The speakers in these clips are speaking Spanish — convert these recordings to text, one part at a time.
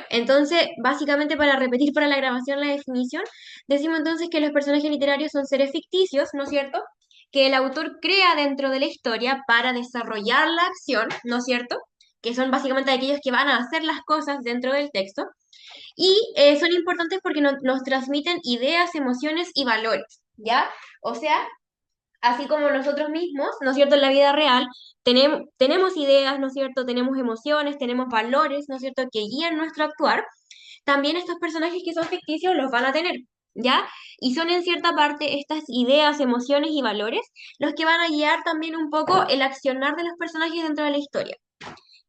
Entonces, básicamente para repetir para la grabación la definición, decimos entonces que los personajes literarios son seres ficticios, ¿no es cierto? Que el autor crea dentro de la historia para desarrollar la acción, ¿no es cierto? Que son básicamente aquellos que van a hacer las cosas dentro del texto. Y son importantes porque nos transmiten ideas, emociones y valores, ¿ya? O sea, así como nosotros mismos, ¿no es cierto?, en la vida real, tenemos ideas, ¿no es cierto?, tenemos emociones, tenemos valores, ¿no es cierto?, que guían nuestro actuar, también estos personajes que son ficticios los van a tener, ¿ya? Y son en cierta parte estas ideas, emociones y valores los que van a guiar también un poco el accionar de los personajes dentro de la historia,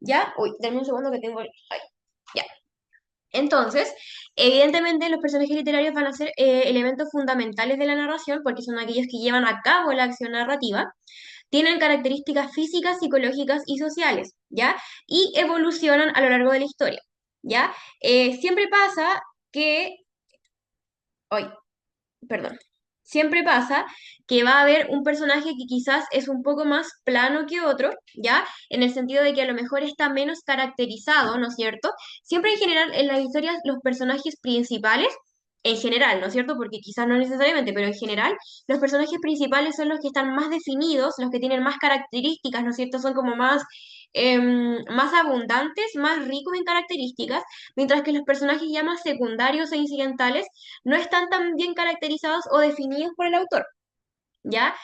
¿ya? Uy, dame un segundo que tengo... Ay, ya. Entonces, evidentemente los personajes literarios van a ser elementos fundamentales de la narración porque son aquellos que llevan a cabo la acción narrativa, tienen características físicas, psicológicas y sociales, ¿ya? Y evolucionan a lo largo de la historia, ¿ya? Siempre pasa que, ay, perdón, siempre pasa que va a haber un personaje que quizás es un poco más plano que otro, ¿ya? En el sentido de que a lo mejor está menos caracterizado, ¿no es cierto? Siempre en general en las historias los personajes principales, en general, ¿no es cierto? Porque quizás no necesariamente, pero en general los personajes principales son los que están más definidos, los que tienen más características, ¿no es cierto? Son como más... más abundantes, más ricos en características, mientras que los personajes ya más secundarios e incidentales no están tan bien caracterizados o definidos por el autor, ¿ya?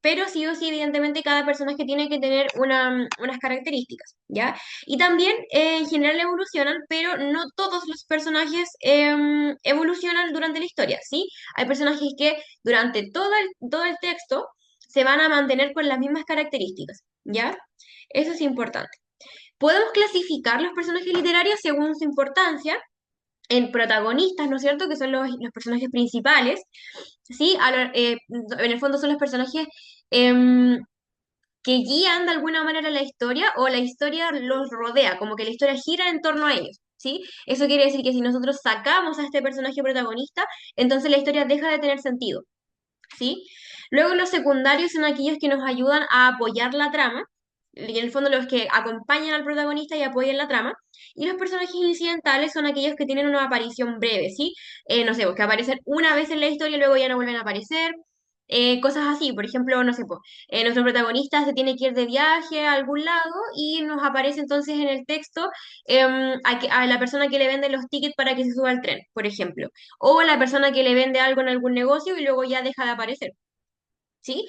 Pero sí o sí, evidentemente, cada personaje tiene que tener unas características, ¿ya? Y también, en general, evolucionan, pero no todos los personajes evolucionan durante la historia, ¿sí? Hay personajes que durante todo el texto se van a mantener con las mismas características, ¿ya? Eso es importante. Podemos clasificar los personajes literarios según su importancia, en protagonistas, ¿no es cierto? Que son los personajes principales, ¿sí? En el fondo son los personajes em, que guían de alguna manera la historia o la historia los rodea, como que la historia gira en torno a ellos, ¿sí? Eso quiere decir que si nosotros sacamos a este personaje protagonista, entonces la historia deja de tener sentido, ¿sí? Luego los secundarios son aquellos que nos ayudan a apoyar la trama, y en el fondo los que acompañan al protagonista y apoyan la trama, y los personajes incidentales son aquellos que tienen una aparición breve, ¿sí? No sé, pues que aparecen una vez en la historia y luego ya no vuelven a aparecer, cosas así, por ejemplo, no sé, pues, nuestro protagonista se tiene que ir de viaje a algún lado y nos aparece entonces en el texto a la persona que le vende los tickets para que se suba al tren, por ejemplo, o la persona que le vende algo en algún negocio y luego ya deja de aparecer. ¿Sí?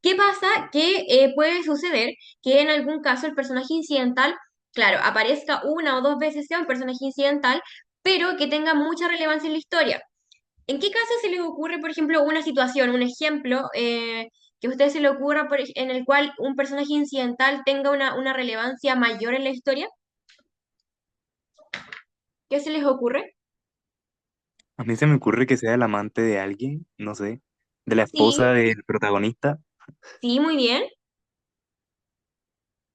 ¿Qué pasa? Que puede suceder que en algún caso el personaje incidental, claro, aparezca una o dos veces, sea un personaje incidental, pero que tenga mucha relevancia en la historia. ¿En qué caso se les ocurre, por ejemplo, una situación, un ejemplo que a ustedes se le ocurra en el cual un personaje incidental tenga una relevancia mayor en la historia? ¿Qué se les ocurre? A mí se me ocurre que sea el amante de alguien, no sé, de la esposa Sí, del protagonista. sí, muy bien.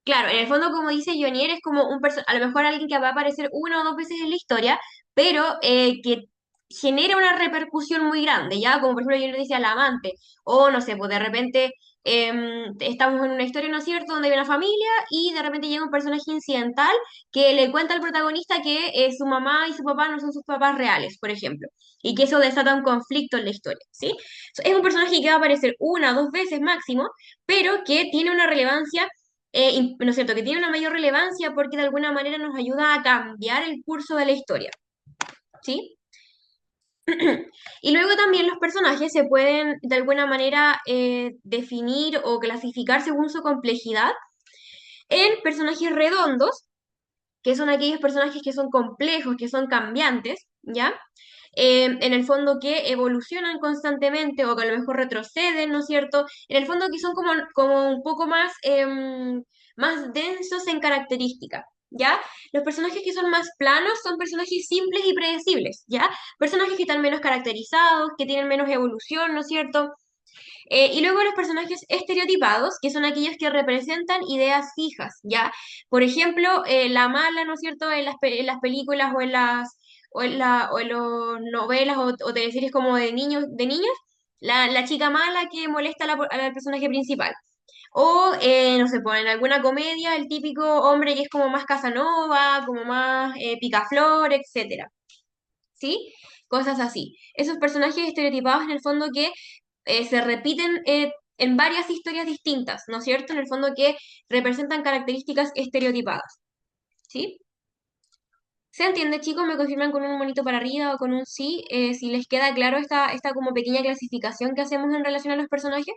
Claro, en el fondo, como dice Jonier, es como a lo mejor alguien que va a aparecer una o dos veces en la historia, pero que genera una repercusión muy grande, ¿ya? Como por ejemplo Jonier decía el amante, o no sé, pues de repente estamos en una historia, ¿no es cierto?, donde hay una familia y de repente llega un personaje incidental que le cuenta al protagonista que su mamá y su papá no son sus papás reales, por ejemplo, y que eso desata un conflicto en la historia, ¿sí? Es un personaje que va a aparecer una o dos veces máximo, pero que tiene una relevancia ¿no es cierto?, que tiene una mayor relevancia porque de alguna manera nos ayuda a cambiar el curso de la historia, ¿sí? Y luego también los personajes se pueden de alguna manera definir o clasificar según su complejidad en personajes redondos, que son aquellos personajes que son complejos, que son cambiantes, ¿ya? En el fondo que evolucionan constantemente o que a lo mejor retroceden, ¿no es cierto? En el fondo que son como un poco más, más densos en características, ¿ya? Los personajes que son más planos son personajes simples y predecibles, ¿ya? Personajes que están menos caracterizados, que tienen menos evolución, ¿no es cierto? Y luego los personajes estereotipados, que son aquellos que representan ideas fijas, ¿ya? Por ejemplo, la mala, ¿no es cierto?, en las películas o en las novelas o teleseries como de niños, de niñas, la chica mala que molesta al personaje principal. O, no sé, pues en alguna comedia, el típico hombre que es como más Casanova, como más picaflor, etcétera, ¿sí? Cosas así. Esos personajes estereotipados en el fondo que se repiten en varias historias distintas, ¿no es cierto? En el fondo que representan características estereotipadas, ¿sí? ¿Se entiende, chicos? Me confirman con un monito para arriba o con un sí, si les queda claro esta como pequeña clasificación que hacemos en relación a los personajes.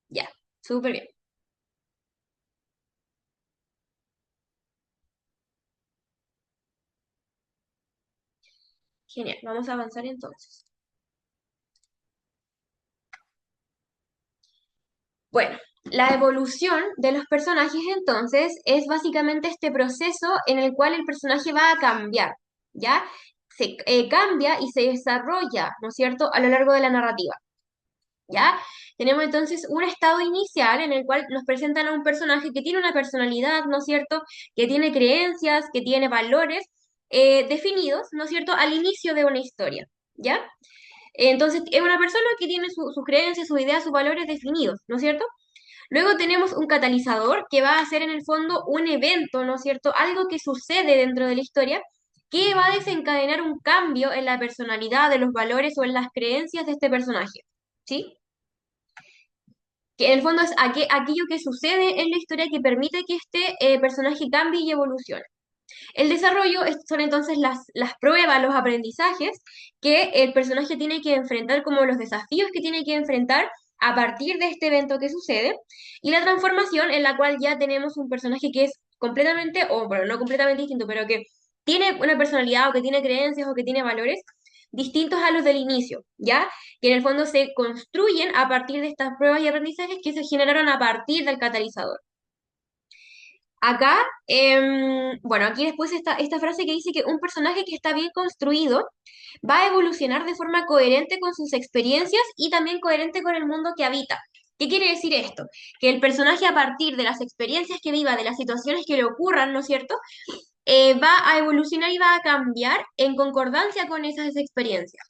Ya, súper bien. Genial, vamos a avanzar entonces. Bueno, la evolución de los personajes entonces es básicamente este proceso en el cual el personaje va a cambiar, ¿ya? Se cambia y se desarrolla, ¿no es cierto?, a lo largo de la narrativa, ¿ya? Tenemos entonces un estado inicial en el cual nos presentan a un personaje que tiene una personalidad, ¿no es cierto?, que tiene creencias, que tiene valores definidos, ¿no es cierto?, al inicio de una historia, ¿ya? Entonces, es una persona que tiene sus creencias, sus ideas, sus valores definidos, ¿no es cierto? Luego tenemos un catalizador que va a ser en el fondo un evento, ¿no es cierto? Algo que sucede dentro de la historia que va a desencadenar un cambio en la personalidad, de los valores o en las creencias de este personaje, ¿sí? Que en el fondo es aquello que sucede en la historia que permite que este personaje cambie y evolucione. El desarrollo son entonces las pruebas, los aprendizajes que el personaje tiene que enfrentar, como los desafíos que tiene que enfrentar a partir de este evento que sucede, y la transformación en la cual ya tenemos un personaje que es completamente, o bueno, no completamente distinto, pero que tiene una personalidad o que tiene creencias o que tiene valores distintos a los del inicio, ¿ya? Que en el fondo se construyen a partir de estas pruebas y aprendizajes que se generaron a partir del catalizador. Acá, bueno, aquí después esta frase que dice que un personaje que está bien construido va a evolucionar de forma coherente con sus experiencias y también coherente con el mundo que habita. ¿Qué quiere decir esto? Que el personaje a partir de las experiencias que viva, de las situaciones que le ocurran, ¿no es cierto? Va a evolucionar y va a cambiar en concordancia con esas experiencias.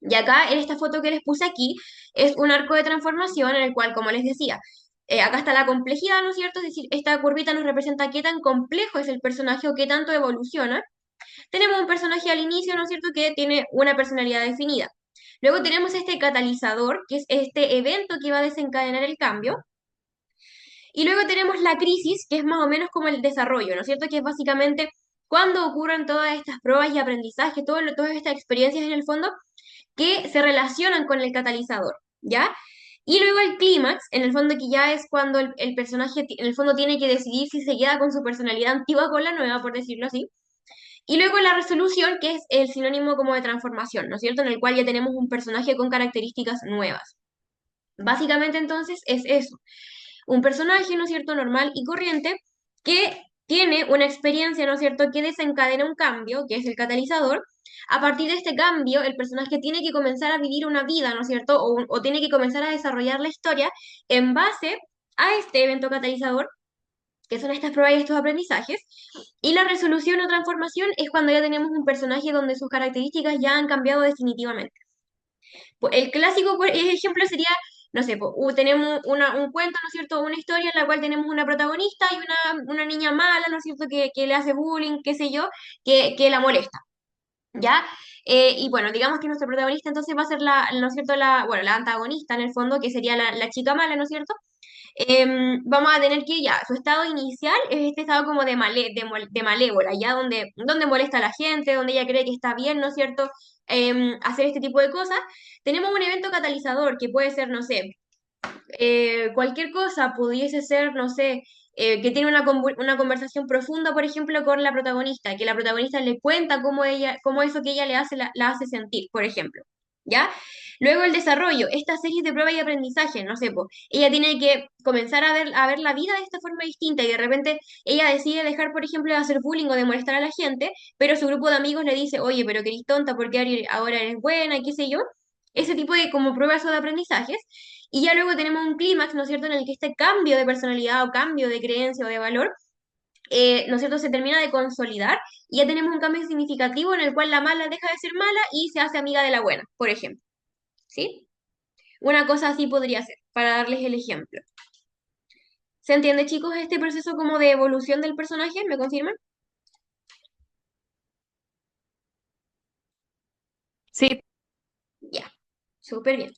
Y acá, en esta foto que les puse aquí, es un arco de transformación en el cual, como les decía, acá está la complejidad, ¿no es cierto? Es decir, esta curvita nos representa qué tan complejo es el personaje o qué tanto evoluciona. Tenemos un personaje al inicio, ¿no es cierto?, que tiene una personalidad definida. Luego tenemos este catalizador, que es este evento que va a desencadenar el cambio. Y luego tenemos la crisis, que es más o menos como el desarrollo, ¿no es cierto? Que es básicamente cuando ocurren todas estas pruebas y aprendizajes, todas estas experiencias en el fondo, que se relacionan con el catalizador, ¿ya? Y luego el clímax, en el fondo que ya es cuando el personaje en el fondo tiene que decidir si se queda con su personalidad antigua o con la nueva, por decirlo así. Y luego la resolución, que es el sinónimo como de transformación, ¿no es cierto? En el cual ya tenemos un personaje con características nuevas. Básicamente entonces es eso, un personaje, ¿no es cierto?, normal y corriente que tiene una experiencia, ¿no es cierto?, que desencadena un cambio, que es el catalizador. A partir de este cambio, el personaje tiene que comenzar a vivir una vida, ¿no es cierto?, o tiene que comenzar a desarrollar la historia en base a este evento catalizador, que son estas pruebas y estos aprendizajes. Y la resolución o transformación es cuando ya tenemos un personaje donde sus características ya han cambiado definitivamente. Pues, el clásico ejemplo sería, no sé, pues, tenemos un cuento, ¿no es cierto? Una historia en la cual tenemos una protagonista y una niña mala, ¿no es cierto? Que le hace bullying, qué sé yo, que la molesta, ¿ya? Y bueno, digamos que nuestra protagonista entonces va a ser ¿no es cierto? Bueno, la antagonista en el fondo, que sería la chica mala, ¿no es cierto? Vamos a tener que ya, su estado inicial es este estado como de malévola, ya donde molesta a la gente, donde ella cree que está bien, ¿no es cierto? Hacer este tipo de cosas. Tenemos un evento catalizador que puede ser, no sé, cualquier cosa, pudiese ser, no sé, que tiene una conversación profunda, por ejemplo, con la protagonista, que la protagonista le cuenta cómo eso que ella le hace, la hace sentir, por ejemplo. ¿Ya? Luego el desarrollo, esta serie de pruebas y aprendizaje, no sé, po, ella tiene que comenzar a ver la vida de esta forma distinta y de repente ella decide dejar, por ejemplo, de hacer bullying o de molestar a la gente, pero su grupo de amigos le dice, oye, pero que eres tonta, porque ahora eres buena y qué sé yo. Ese tipo de como pruebas o de aprendizajes. Y ya luego tenemos un clímax, ¿no es cierto?, en el que este cambio de personalidad o cambio de creencia o de valor ¿no es cierto?, se termina de consolidar y ya tenemos un cambio significativo en el cual la mala deja de ser mala y se hace amiga de la buena, por ejemplo. ¿Sí? Una cosa así podría ser, para darles el ejemplo. ¿Se entiende, chicos, este proceso como de evolución del personaje? ¿Me confirman? Sí, Ya, súper bien.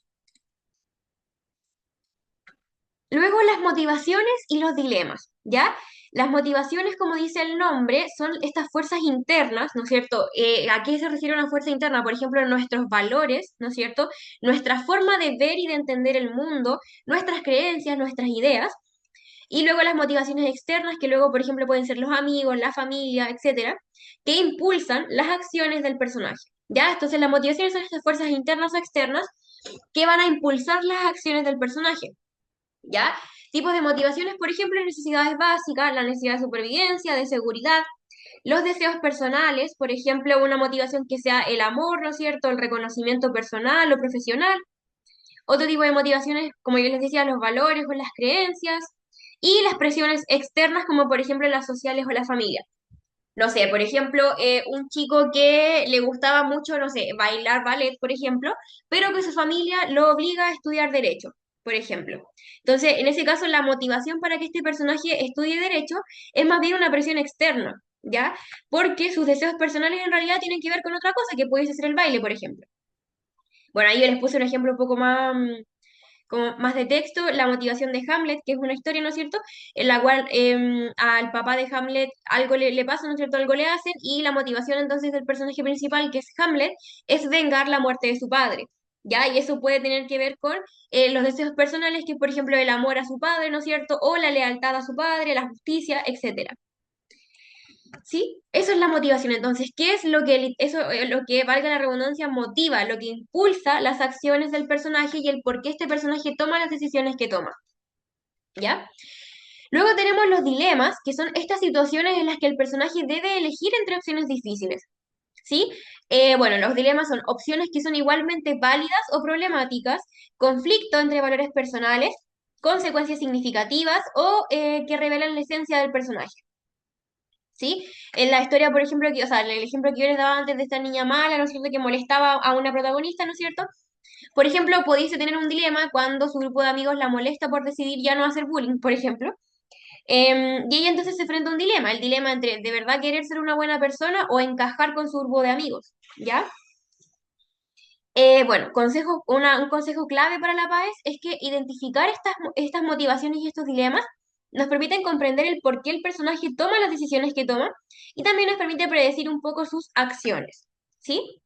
Luego las motivaciones y los dilemas, ¿ya? Las motivaciones, como dice el nombre, son estas fuerzas internas, ¿no es cierto? ¿A qué se refiere una fuerza interna? Por ejemplo, nuestros valores, ¿no es cierto? Nuestra forma de ver y de entender el mundo, nuestras creencias, nuestras ideas. Y luego las motivaciones externas, que luego, por ejemplo, pueden ser los amigos, la familia, etcétera, que impulsan las acciones del personaje. ¿Ya? Entonces, las motivaciones son estas fuerzas internas o externas que van a impulsar las acciones del personaje. ¿Ya? Tipos de motivaciones, por ejemplo, necesidades básicas, la necesidad de supervivencia, de seguridad, los deseos personales, por ejemplo, una motivación que sea el amor, ¿no es cierto?, el reconocimiento personal o profesional. Otro tipo de motivaciones, como yo les decía, los valores o las creencias. Y las presiones externas, como por ejemplo las sociales o la familia. No sé, por ejemplo, un chico que le gustaba mucho, no sé, bailar ballet, por ejemplo, pero que su familia lo obliga a estudiar derecho, por ejemplo. Entonces, en ese caso, la motivación para que este personaje estudie derecho es más bien una presión externa, ¿ya? Porque sus deseos personales en realidad tienen que ver con otra cosa, que puede ser el baile, por ejemplo. Bueno, ahí yo les puse un ejemplo un poco más, como más de texto, la motivación de Hamlet, que es una historia, ¿no es cierto?, en la cual al papá de Hamlet algo le pasa, ¿no es cierto?, algo le hacen, y la motivación entonces del personaje principal, que es Hamlet, es vengar la muerte de su padre. ¿Ya? Y eso puede tener que ver con los deseos personales, que es, por ejemplo, el amor a su padre, ¿no es cierto?, o la lealtad a su padre, la justicia, etcétera. ¿Sí? Eso es la motivación. Entonces, ¿qué es lo que eso, lo que, valga la redundancia, motiva, lo que impulsa las acciones del personaje y el por qué este personaje toma las decisiones que toma? ¿Ya? Luego tenemos los dilemas, que son estas situaciones en las que el personaje debe elegir entre opciones difíciles. ¿Sí? Bueno, los dilemas son opciones que son igualmente válidas o problemáticas, conflicto entre valores personales, consecuencias significativas o que revelan la esencia del personaje. ¿Sí? En la historia, por ejemplo, que, o sea, en el ejemplo que yo les daba antes de esta niña mala, ¿no es cierto?, que molestaba a una protagonista, ¿no es cierto? Por ejemplo, pudiese tener un dilema cuando su grupo de amigos la molesta por decidir ya no hacer bullying, por ejemplo. Y ella entonces se enfrenta a un dilema, el dilema entre de verdad querer ser una buena persona o encajar con su grupo de amigos, ¿ya? Bueno, un consejo clave para la paz es que identificar estas motivaciones y estos dilemas nos permiten comprender el por qué el personaje toma las decisiones que toma y también nos permite predecir un poco sus acciones, ¿sí?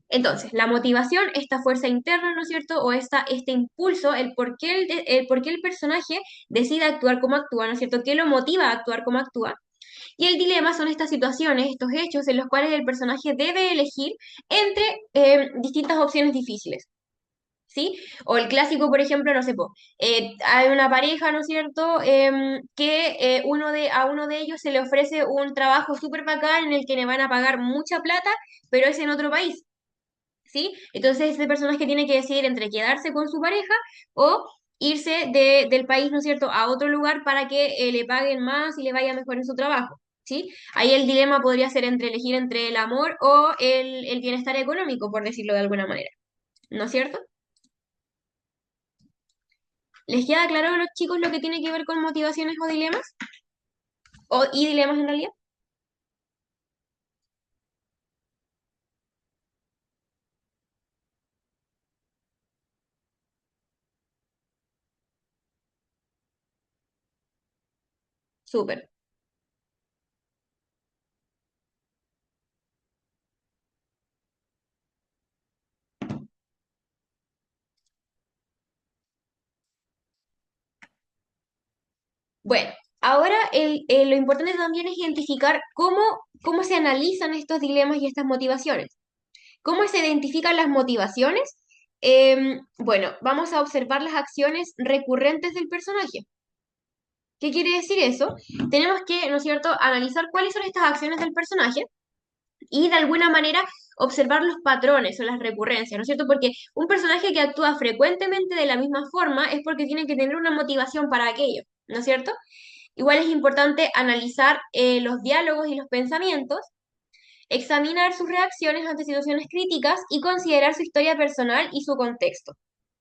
Entonces, la motivación, esta fuerza interna, ¿no es cierto? O este impulso, el por qué el personaje decide actuar como actúa, ¿no es cierto? ¿Qué lo motiva a actuar como actúa? Y el dilema son estas situaciones, estos hechos en los cuales el personaje debe elegir entre distintas opciones difíciles. ¿Sí? O el clásico, por ejemplo, no sé, hay una pareja, ¿no es cierto?, que a uno de ellos se le ofrece un trabajo súper bacán en el que le van a pagar mucha plata, pero es en otro país. ¿Sí? Entonces ese personaje tiene que decidir entre quedarse con su pareja o irse del país, ¿no es cierto?, a otro lugar para que le paguen más y le vaya mejor en su trabajo, ¿sí? Ahí el dilema podría ser entre elegir entre el amor o el bienestar económico, por decirlo de alguna manera, ¿no es cierto? ¿Les queda claro a los chicos lo que tiene que ver con motivaciones o dilemas? ¿Y dilemas en realidad? Súper. Bueno, ahora lo importante también es identificar cómo se analizan estos dilemas y estas motivaciones. ¿Cómo se identifican las motivaciones? Bueno, vamos a observar las acciones recurrentes del personaje. ¿Qué quiere decir eso? Tenemos que, ¿no es cierto?, analizar cuáles son estas acciones del personaje y de alguna manera observar los patrones o las recurrencias, ¿no es cierto? Porque un personaje que actúa frecuentemente de la misma forma es porque tiene que tener una motivación para aquello, ¿no es cierto? Igual es importante analizar los diálogos y los pensamientos, examinar sus reacciones ante situaciones críticas y considerar su historia personal y su contexto.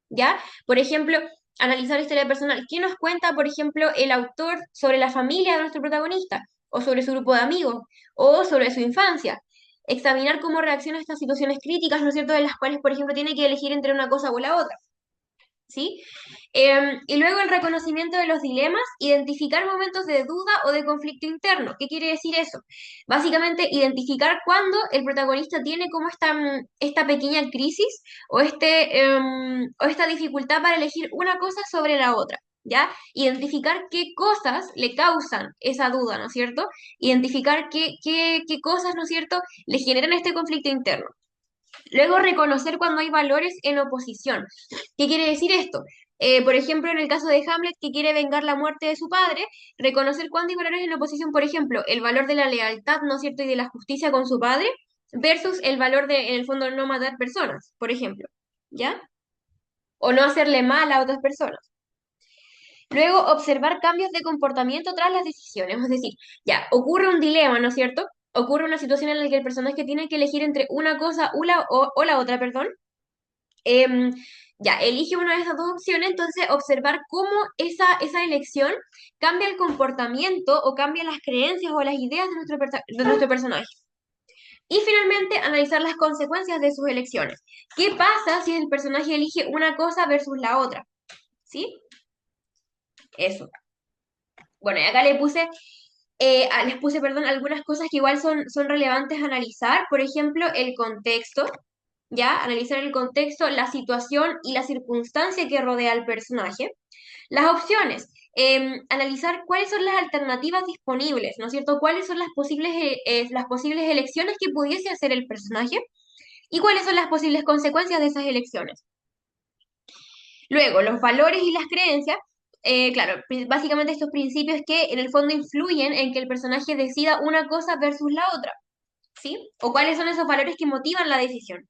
¿Ya? Por ejemplo, analizar la historia personal. ¿Qué nos cuenta, por ejemplo, el autor sobre la familia de nuestro protagonista? O sobre su grupo de amigos, o sobre su infancia. Examinar cómo reacciona a estas situaciones críticas, ¿no es cierto?, en las cuales, por ejemplo, tiene que elegir entre una cosa o la otra. ¿Sí? Y luego el reconocimiento de los dilemas, identificar momentos de duda o de conflicto interno. ¿Qué quiere decir eso? Básicamente, identificar cuándo el protagonista tiene como esta pequeña crisis o, o esta dificultad para elegir una cosa sobre la otra. ¿Ya? Identificar qué cosas le causan esa duda, ¿no es cierto? Identificar qué cosas, ¿no es cierto?, le generan este conflicto interno. Luego, reconocer cuando hay valores en oposición. ¿Qué quiere decir esto? Por ejemplo, en el caso de Hamlet, que quiere vengar la muerte de su padre, reconocer cuando hay valores en oposición, por ejemplo, el valor de la lealtad, ¿no es cierto?, y de la justicia con su padre, versus el valor de, en el fondo, no matar personas, por ejemplo, ¿ya? O no hacerle mal a otras personas. Luego, observar cambios de comportamiento tras las decisiones. Es decir, ya, ocurre un dilema, ¿no es cierto? Ocurre una situación en la que el personaje tiene que elegir entre una cosa o la otra, perdón. Em, ya, elige una de esas dos opciones, entonces observar cómo esa elección cambia el comportamiento o cambia las creencias o las ideas de nuestro personaje. Y finalmente, analizar las consecuencias de sus elecciones. ¿Qué pasa si el personaje elige una cosa versus la otra? ¿Sí? Eso. Bueno, y acá les puse, perdón, algunas cosas que igual son relevantes a analizar. Por ejemplo, el contexto, ¿ya? Analizar el contexto, la situación y la circunstancia que rodea al personaje. Las opciones, analizar cuáles son las alternativas disponibles, ¿no es cierto? ¿Cuáles son las posibles elecciones que pudiese hacer el personaje? ¿Y cuáles son las posibles consecuencias de esas elecciones? Luego, los valores y las creencias, claro, básicamente estos principios que en el fondo influyen en que el personaje decida una cosa versus la otra, ¿sí? O cuáles son esos valores que motivan la decisión.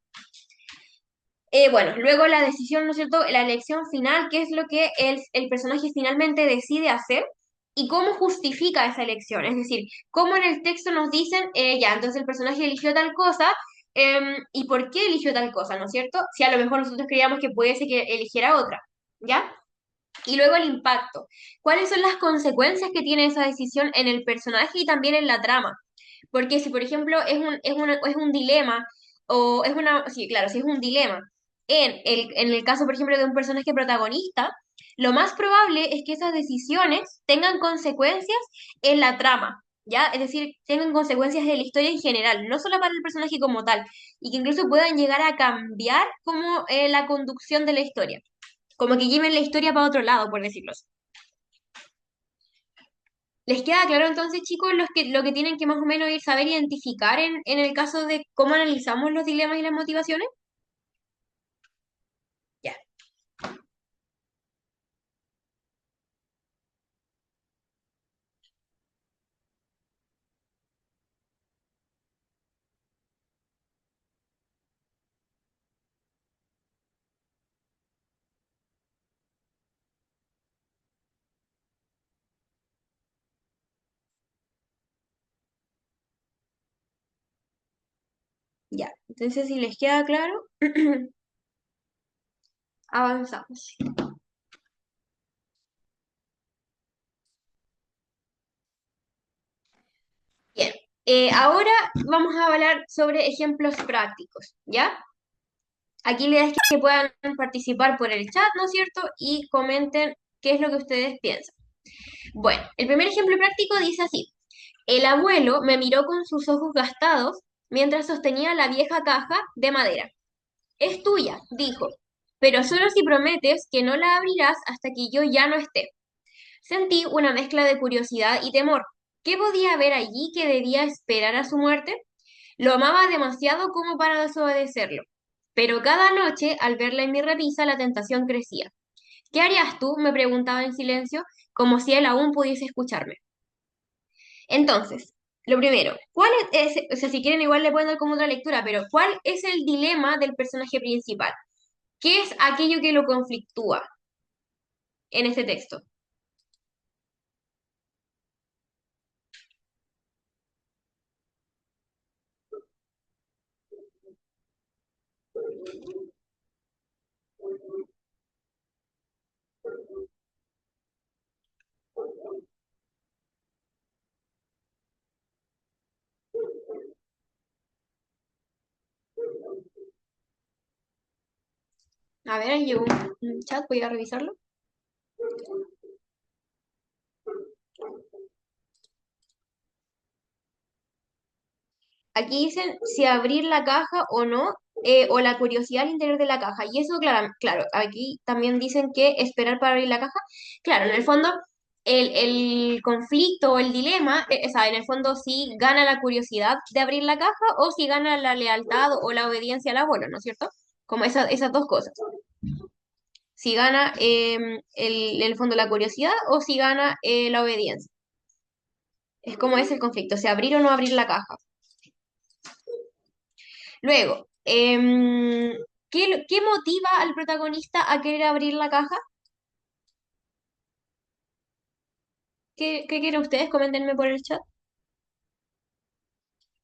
Bueno, luego la decisión, ¿no es cierto? La elección final, qué es lo que el personaje finalmente decide hacer y cómo justifica esa elección. Es decir, cómo en el texto nos dicen, ya, entonces el personaje eligió tal cosa, y por qué eligió tal cosa, ¿no es cierto? Si a lo mejor nosotros creíamos que puede ser que eligiera otra, ¿ya? Y luego el impacto. ¿Cuáles son las consecuencias que tiene esa decisión en el personaje y también en la trama? Porque si, por ejemplo, es un dilema, o es una, sí, claro, si es un dilema, en el caso, por ejemplo, de un personaje protagonista, lo más probable es que esas decisiones tengan consecuencias en la trama, ¿ya? Es decir, tengan consecuencias en la historia en general, no solo para el personaje como tal, y que incluso puedan llegar a cambiar como la conducción de la historia, como que lleven la historia para otro lado, por decirlo así. ¿Les queda claro entonces, chicos, lo que tienen que más o menos ir saber identificar en el caso de cómo analizamos los dilemas y las motivaciones? Ya, ya. Entonces, si les queda claro, avanzamos. Bien, ahora vamos a hablar sobre ejemplos prácticos, ¿ya? Aquí la idea es que puedan participar por el chat, ¿no es cierto? Y comenten qué es lo que ustedes piensan. Bueno, el primer ejemplo práctico dice así. El abuelo me miró con sus ojos gastados mientras sostenía la vieja caja de madera. Es tuya, dijo, pero solo si prometes que no la abrirás hasta que yo ya no esté. Sentí una mezcla de curiosidad y temor. ¿Qué podía haber allí que debía esperar a su muerte? Lo amaba demasiado como para desobedecerlo. Pero cada noche, al verla en mi repisa, la tentación crecía. ¿Qué harías tú?, me preguntaba en silencio, como si él aún pudiese escucharme. Entonces, lo primero, o sea, si quieren igual le pueden dar como otra lectura, pero ¿cuál es el dilema del personaje principal? ¿Qué es aquello que lo conflictúa en este texto? A ver, llegó un chat, voy a revisarlo. Aquí dicen si abrir la caja o no, o la curiosidad al interior de la caja. Y eso, claro, claro, aquí también dicen que esperar para abrir la caja. Claro, en el fondo, el conflicto o el dilema, o sea, en el fondo, si gana la curiosidad de abrir la caja o si gana la lealtad o la obediencia al abuelo, ¿no es cierto? Como esas dos cosas. Si gana en el fondo la curiosidad o si gana la obediencia. Es como es el conflicto, si abrir o no abrir la caja. Luego, ¿qué motiva al protagonista a querer abrir la caja? ¿Qué quieren ustedes? Coméntenme por el chat.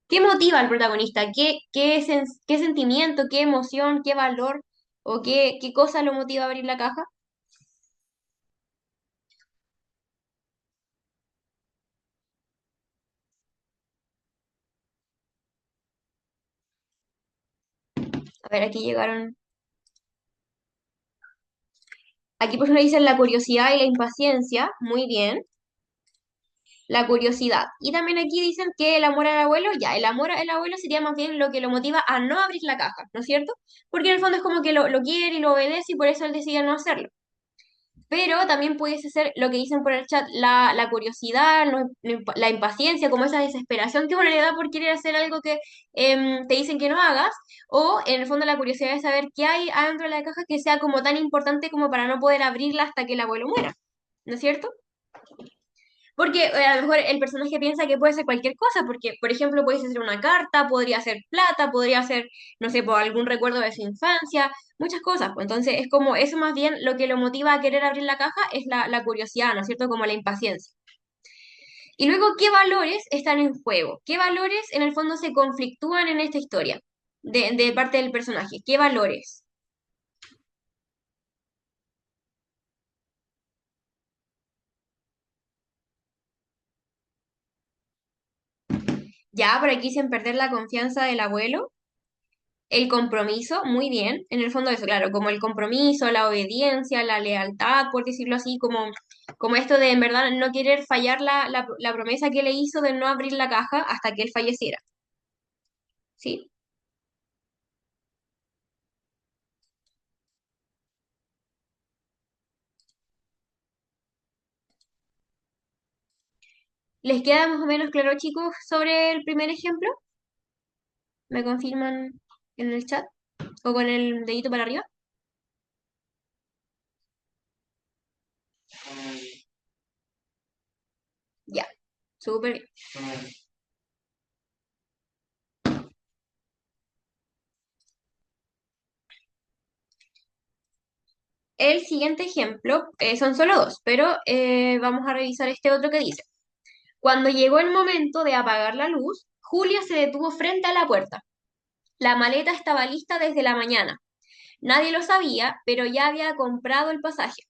¿Qué motiva al protagonista? ¿Qué sentimiento, qué emoción, qué valor o qué cosa lo motiva a abrir la caja? A ver, aquí llegaron. Aquí por ejemplo dicen la curiosidad y la impaciencia. Muy bien. La curiosidad. Y también aquí dicen que el amor al abuelo, ya, el amor al abuelo sería más bien lo que lo motiva a no abrir la caja, ¿no es cierto? Porque en el fondo es como que lo quiere y lo obedece y por eso él decide no hacerlo. Pero también pudiese ser lo que dicen por el chat, la curiosidad, la impaciencia, como esa desesperación que uno le da por querer hacer algo que te dicen que no hagas, o en el fondo la curiosidad de saber qué hay adentro de la caja que sea como tan importante como para no poder abrirla hasta que el abuelo muera, ¿no es cierto? Porque a lo mejor el personaje piensa que puede ser cualquier cosa, porque, por ejemplo, puede ser una carta, podría ser plata, podría ser, no sé, por algún recuerdo de su infancia, muchas cosas. Pues entonces es como eso más bien lo que lo motiva a querer abrir la caja es la curiosidad, ¿no es cierto? Como la impaciencia. Y luego, ¿qué valores están en juego? ¿Qué valores en el fondo se conflictúan en esta historia de parte del personaje? ¿Qué valores? Ya, por aquí sin perder la confianza del abuelo. El compromiso, muy bien, en el fondo eso, claro, como el compromiso, la obediencia, la lealtad, por decirlo así, como esto de en verdad no querer fallar la promesa que le hizo de no abrir la caja hasta que él falleciera, ¿sí? ¿Les queda más o menos claro, chicos, sobre el primer ejemplo? ¿Me confirman en el chat o con el dedito para arriba? Ya, súper bien. El siguiente ejemplo, son solo dos, pero vamos a revisar este otro que dice. Cuando llegó el momento de apagar la luz, Julia se detuvo frente a la puerta. La maleta estaba lista desde la mañana. Nadie lo sabía, pero ya había comprado el pasaje.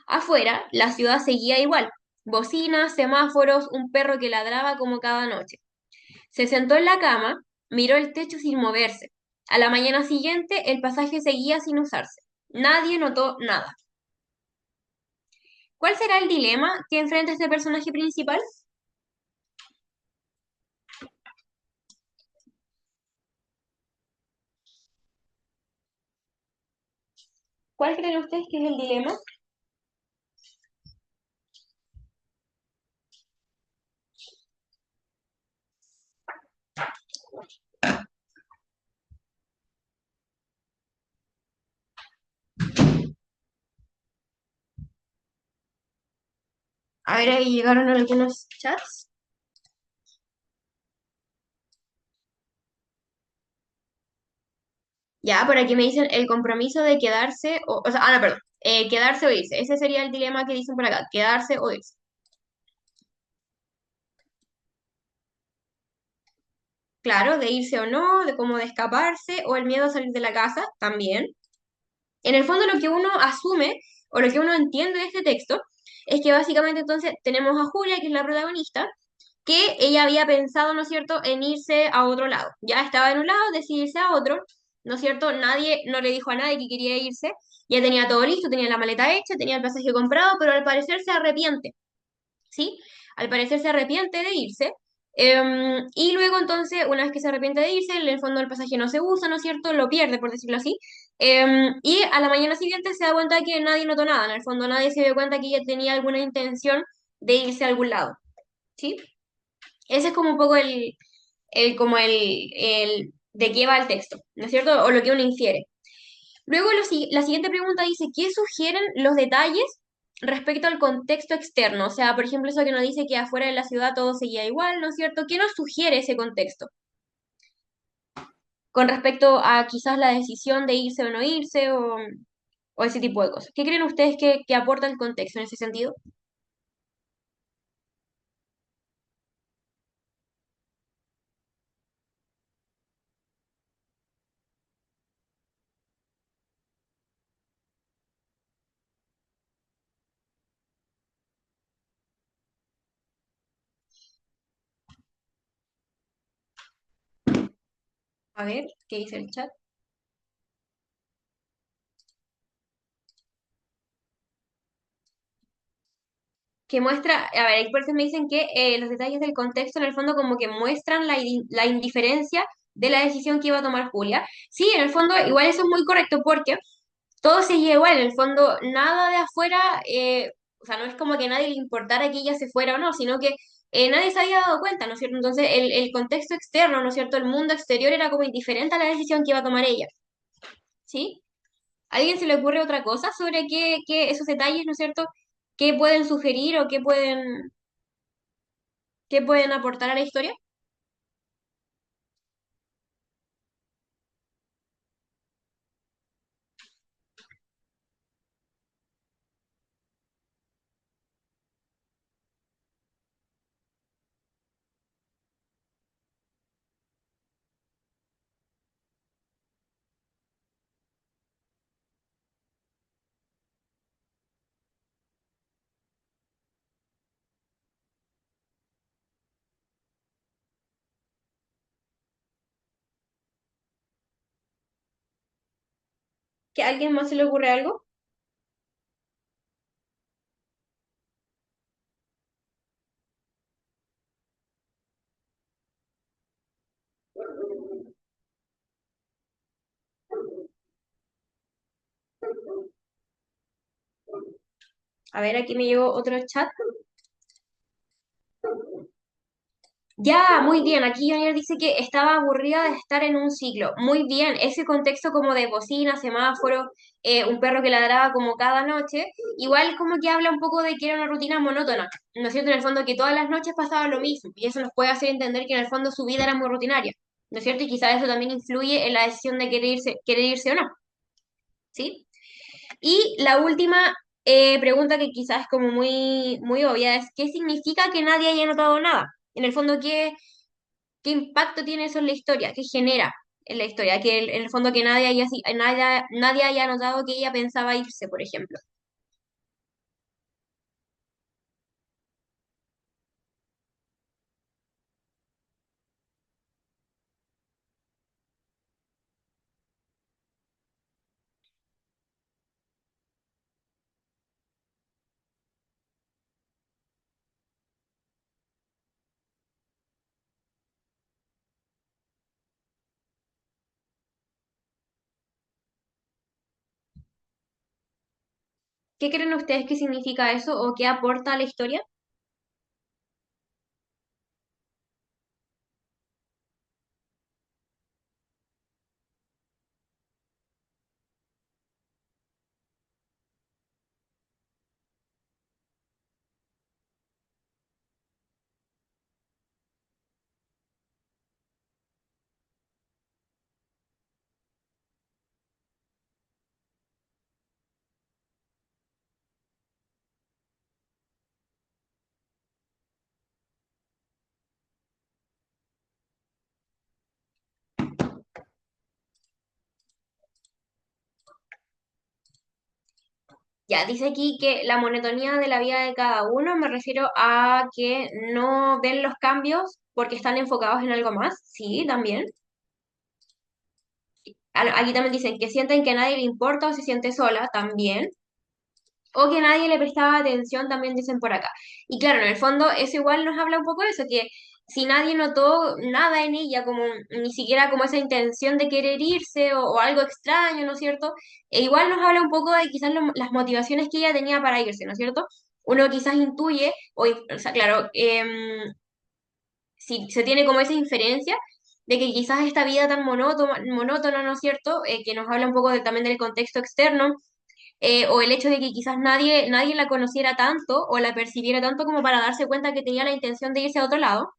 Afuera, la ciudad seguía igual. Bocinas, semáforos, un perro que ladraba como cada noche. Se sentó en la cama, miró el techo sin moverse. A la mañana siguiente, el pasaje seguía sin usarse. Nadie notó nada. ¿Cuál será el dilema que enfrenta este personaje principal? ¿Cuál creen ustedes que es el dilema? A ver, ahí llegaron algunos chats. Ya, por aquí me dicen el compromiso de quedarse, o sea, no, perdón, quedarse o irse. Ese sería el dilema que dicen por acá, quedarse o irse. Claro, de irse o no, de cómo de escaparse, o el miedo a salir de la casa, también. En el fondo lo que uno asume, o lo que uno entiende de este texto, es que básicamente entonces tenemos a Julia, que es la protagonista, que ella había pensado, ¿no es cierto?, en irse a otro lado. Ya estaba en un lado, decidirse a otro, ¿no es cierto? Nadie, no le dijo a nadie que quería irse, ya tenía todo listo, tenía la maleta hecha, tenía el pasaje comprado, pero al parecer se arrepiente, ¿sí? Al parecer se arrepiente de irse. Y luego entonces, una vez que se arrepiente de irse, en el fondo el pasaje no se usa, ¿no es cierto? Lo pierde, por decirlo así. Y a la mañana siguiente se da cuenta que nadie notó nada, en el fondo nadie se dio cuenta que ella tenía alguna intención de irse a algún lado, ¿sí? Ese es como un poco el de qué va el texto, ¿no es cierto? O lo que uno infiere. Luego la siguiente pregunta dice, ¿qué sugieren los detalles respecto al contexto externo? O sea, por ejemplo, eso que nos dice que afuera de la ciudad todo seguía igual, ¿no es cierto? ¿Qué nos sugiere ese contexto? Con respecto a quizás la decisión de irse o no irse o ese tipo de cosas. ¿Qué creen ustedes que aporta el contexto en ese sentido? A ver, ¿qué dice el chat? Que muestra, a ver, hay personas me dicen que los detalles del contexto en el fondo como que muestran la indiferencia de la decisión que iba a tomar Julia. Sí, en el fondo igual eso es muy correcto porque todo seguía igual, en el fondo nada de afuera, o sea, no es como que a nadie le importara que ella se fuera o no, sino que nadie se había dado cuenta, ¿no es cierto? Entonces el contexto externo, ¿no es cierto? El mundo exterior era como indiferente a la decisión que iba a tomar ella, ¿sí? ¿A alguien se le ocurre otra cosa sobre qué esos detalles, ¿no es cierto? ¿Qué pueden sugerir o qué pueden aportar a la historia? ¿Que a alguien más se le ocurre algo? A ver, aquí me llegó otro chat. Ya, muy bien. Aquí Junior dice que estaba aburrida de estar en un ciclo. Muy bien. Ese contexto como de bocina, semáforo, un perro que ladraba como cada noche, igual como que habla un poco de que era una rutina monótona. ¿No es cierto? En el fondo que todas las noches pasaba lo mismo. Y eso nos puede hacer entender que en el fondo su vida era muy rutinaria. ¿No es cierto? Y quizás eso también influye en la decisión de querer irse o no. ¿Sí? Y la última pregunta que quizás es como muy, muy obvia es, ¿qué significa que nadie haya notado nada? En el fondo, ¿qué impacto tiene eso en la historia? ¿Qué genera en la historia? Que en el fondo que nadie haya notado que ella pensaba irse, por ejemplo. ¿Qué creen ustedes que significa eso o qué aporta a la historia? Ya, dice aquí que la monotonía de la vida de cada uno, me refiero a que no ven los cambios porque están enfocados en algo más. Sí, también. Aquí también dicen que sienten que a nadie le importa o se siente sola también. O que nadie le prestaba atención, también dicen por acá. Y claro, en el fondo eso igual nos habla un poco de eso, que si nadie notó nada en ella, como ni siquiera como esa intención de querer irse o algo extraño, ¿no es cierto? E igual nos habla un poco de quizás las motivaciones que ella tenía para irse, ¿no es cierto? Uno quizás intuye, o sea, claro, si se tiene como esa inferencia de que quizás esta vida tan monótona, ¿no es cierto? Que nos habla un poco también del contexto externo, o el hecho de que quizás nadie la conociera tanto o la percibiera tanto como para darse cuenta que tenía la intención de irse a otro lado,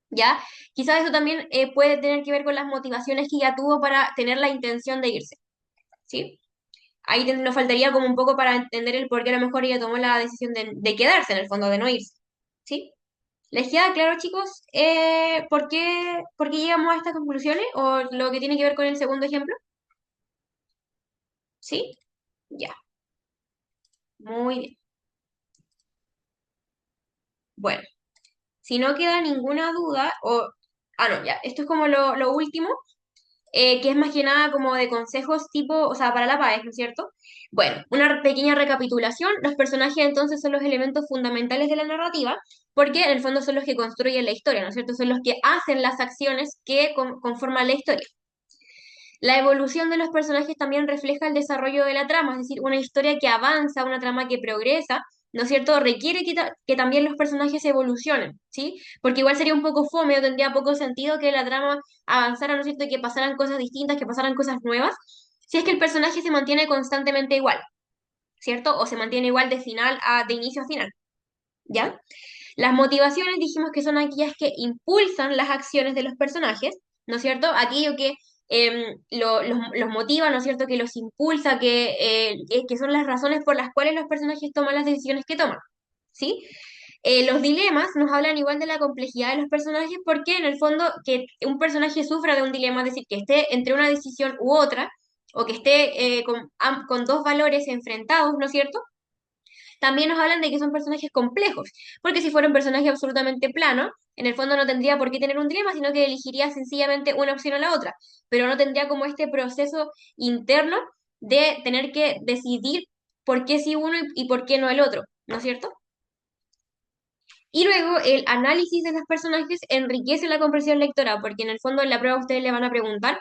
¿ya? Quizás eso también puede tener que ver con las motivaciones que ella tuvo para tener la intención de irse, ¿sí? Ahí nos faltaría como un poco para entender el por qué a lo mejor ella tomó la decisión de quedarse, en el fondo, de no irse, ¿sí? ¿Les queda claro, chicos, por qué llegamos a estas conclusiones o lo que tiene que ver con el segundo ejemplo? ¿Sí? Ya, muy bien. Bueno. Si no queda ninguna duda, no, ya, esto es como lo último, que es más que nada como de consejos tipo, o sea, para la paz, ¿no es cierto? Bueno, una pequeña recapitulación, los personajes entonces son los elementos fundamentales de la narrativa, porque en el fondo son los que construyen la historia, ¿no es cierto? Son los que hacen las acciones que conforman la historia. La evolución de los personajes también refleja el desarrollo de la trama, es decir, una historia que avanza, una trama que progresa, ¿no es cierto? Requiere que también los personajes evolucionen, ¿sí? Porque igual sería un poco fome o tendría poco sentido que la trama avanzara, ¿no es cierto? Y que pasaran cosas distintas, que pasaran cosas nuevas, si es que el personaje se mantiene constantemente igual, ¿cierto? O se mantiene igual de inicio a final, ¿ya? Las motivaciones dijimos que son aquellas que impulsan las acciones de los personajes, ¿no es cierto? Aquello que los motiva, ¿no es cierto? Que los impulsa, que son las razones por las cuales los personajes toman las decisiones que toman, ¿sí? Los dilemas nos hablan igual de la complejidad de los personajes porque en el fondo que un personaje sufra de un dilema, es decir, que esté entre una decisión u otra, o que esté con dos valores enfrentados, ¿no es cierto? También nos hablan de que son personajes complejos, porque si fuera un personaje absolutamente plano, en el fondo no tendría por qué tener un dilema, sino que elegiría sencillamente una opción o la otra, pero no tendría como este proceso interno de tener que decidir por qué sí uno y por qué no el otro, ¿no es cierto? Y luego el análisis de los personajes enriquece la comprensión lectora, porque en el fondo en la prueba ustedes le van a preguntar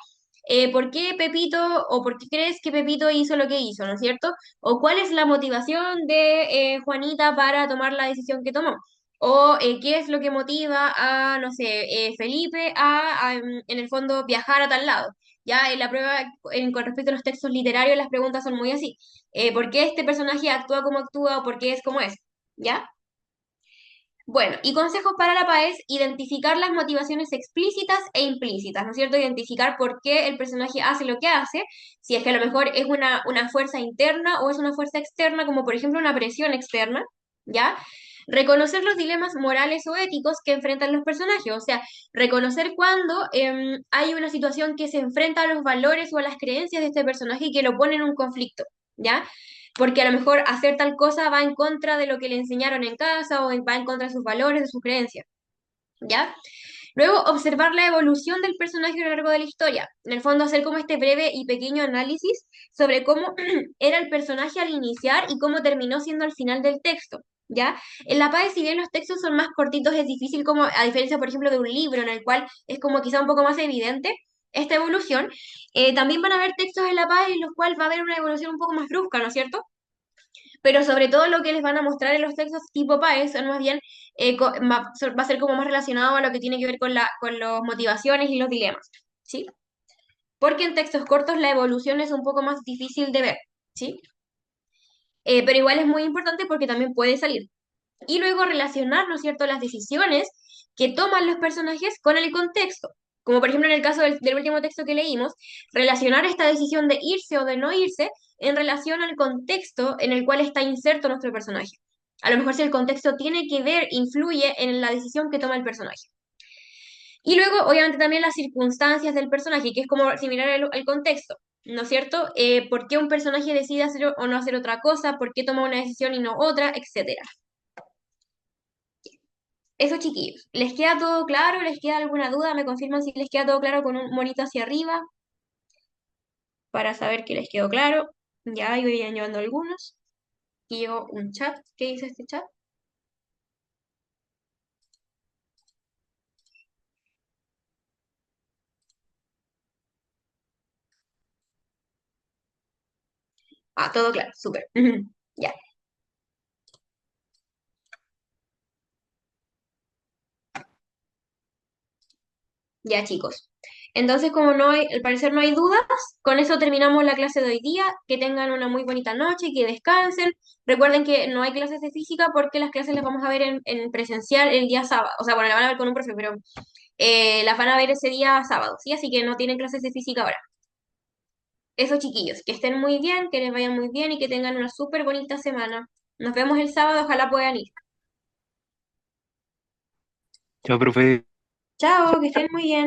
¿por qué Pepito o por qué crees que Pepito hizo lo que hizo, ¿no es cierto? O cuál es la motivación de Juanita para tomar la decisión que tomó. O qué es lo que motiva a, no sé, Felipe en el fondo, viajar a tal lado. Ya en la prueba, con respecto a los textos literarios, las preguntas son muy así. ¿Por qué este personaje actúa como actúa o por qué es como es? ¿Ya? Bueno, y consejos para la paz es identificar las motivaciones explícitas e implícitas, ¿no es cierto? Identificar por qué el personaje hace lo que hace, si es que a lo mejor es una fuerza interna o es una fuerza externa, como por ejemplo una presión externa, ¿ya? Reconocer los dilemas morales o éticos que enfrentan los personajes, o sea, reconocer cuando hay una situación que se enfrenta a los valores o a las creencias de este personaje y que lo pone en un conflicto, ¿ya? Porque a lo mejor hacer tal cosa va en contra de lo que le enseñaron en casa o va en contra de sus valores, de sus creencias, ¿ya? Luego, observar la evolución del personaje a lo largo de la historia. En el fondo, hacer como este breve y pequeño análisis sobre cómo era el personaje al iniciar y cómo terminó siendo al final del texto, ¿ya? En la PAE, si bien los textos son más cortitos, es difícil como, a diferencia, por ejemplo, de un libro en el cual es como quizá un poco más evidente esta evolución, también van a haber textos en la PAE en los cuales va a haber una evolución un poco más brusca, ¿no es cierto? Pero sobre todo lo que les van a mostrar en los textos tipo PAES son más bien, va a ser como más relacionado a lo que tiene que ver con las motivaciones y los dilemas, ¿sí? Porque en textos cortos la evolución es un poco más difícil de ver, ¿sí? Pero igual es muy importante porque también puede salir. Y luego relacionar, ¿no es cierto?, las decisiones que toman los personajes con el contexto. Como por ejemplo en el caso del último texto que leímos, relacionar esta decisión de irse o de no irse en relación al contexto en el cual está inserto nuestro personaje. A lo mejor si el contexto tiene que ver, influye en la decisión que toma el personaje. Y luego, obviamente, también las circunstancias del personaje, que es como similar al contexto, ¿no es cierto? ¿Por qué un personaje decide hacer o no hacer otra cosa? ¿Por qué toma una decisión y no otra? Etcétera. Eso, chiquillos. ¿Les queda todo claro? ¿Les queda alguna duda? ¿Me confirman si les queda todo claro con un monito hacia arriba? para saber que les quedó claro. Ya, ahí voy llevando algunos. Y llegó un chat. ¿Qué dice este chat? Ah, todo claro, súper. Ya, ya chicos. Entonces, como no hay, al parecer no hay dudas, con eso terminamos la clase de hoy día. Que tengan una muy bonita noche, que descansen. Recuerden que no hay clases de física porque las clases las vamos a ver en presencial el día sábado. O sea, bueno, la van a ver con un profe, pero las van a ver ese día sábado, ¿sí? Así que no tienen clases de física ahora. Eso, chiquillos, que estén muy bien, que les vaya muy bien y que tengan una súper bonita semana. Nos vemos el sábado, ojalá puedan ir. Chao, profe. Chao, que estén muy bien.